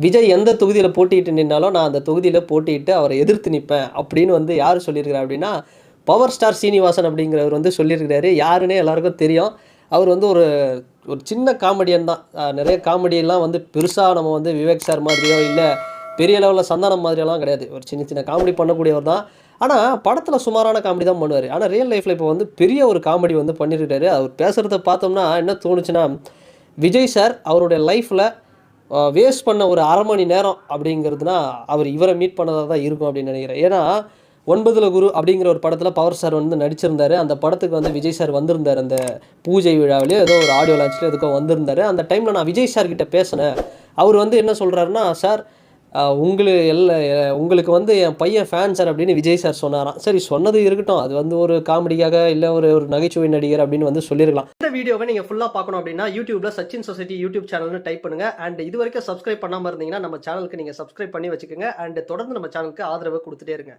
விஜய் எந்த தொகுதியில் போட்டியிட்டு நின்னாலும் நான் அந்த தொகுதியில் போட்டியிட்டு அவரை எதிர்த்து நிற்பேன் அப்படின்னு வந்து யார் சொல்லியிருக்கிறார் அப்படின்னா பவர் ஸ்டார் சீனிவாசன் அப்படிங்கிறவர் வந்து சொல்லியிருக்கிறாரு. யாருன்னே எல்லாருக்கும் தெரியும். அவர் வந்து ஒரு ஒரு சின்ன காமெடியன் தான். நிறைய காமெடியெல்லாம் வந்து பெருசாக நம்ம வந்து விவேக் சார் மாதிரியோ இல்லை பெரிய லெவலில் சந்தானம் மாதிரியெல்லாம் கிடையாது. ஒரு சின்ன சின்ன காமெடி பண்ணக்கூடியவர் தான். ஆனால் படத்தில் சுமாரான காமெடி தான் பண்ணுவார். ஆனால் ரியல் லைஃப்பில் இப்போ வந்து பெரிய ஒரு காமெடி வந்து பண்ணியிருக்காரு. அவர் பேசுகிறத பார்த்தோம்னா என்ன தோணுச்சுன்னா, விஜய் சார் அவருடைய லைஃப்பில் வேஸ்ட் பண்ண ஒரு அரை மணி நேரம் அப்படிங்கிறதுனா அவர் இவரை மீட் பண்ணதாக தான் இருக்கும் அப்படின்னு நினைக்கிறேன். ஏன்னா 9ல் குரு அப்படிங்கிற ஒரு படத்தில் பவர் ஸ்டார் வந்து நடிச்சிருந்தார். அந்த படத்துக்கு வந்து விஜய் சார் வந்திருந்தார். அந்த பூஜை விழாவிலேயோ ஏதோ ஒரு ஆடியோ லான்ச்லேயோ எதுக்கோ வந்திருந்தார். அந்த டைமில் நான் விஜய் சார் கிட்ட பேசினேன். அவர் வந்து என்ன சொல்கிறாருன்னா, சார் உங்களுக்கு வந்து என் பையன் ஃபேன் சார் அப்படின்னு விஜய் சார் சொன்னாராம். சரி, சொன்னது இருக்கட்டும். அது வந்து ஒரு காமெடிக்காக இல்லை ஒரு ஒரு நகைச்சுவை நடிகர் அப்படின்னு வந்து சொல்லியிருக்கலாம். இந்த வீடியோவை நீங்கள் ஃபுல்லாக பார்க்கணும் அப்படின்னா யூடியூப்ல சச்சின் சொசைட்டி யூடியூப் சேனல்னு டைப் பண்ணுங்க. அண்ட் இது வரைக்கும் சப்ஸ்கிரைப் பண்ணாமல் இருந்தீங்கன்னா நம்ம சேனலுக்கு நீங்கள் சப்ஸ்கிரைப் பண்ணி வச்சுக்கோங்க. அண்ட் தொடர்ந்து நம்ம சேனலுக்கு ஆதரவு கொடுத்துட்டே இருங்க.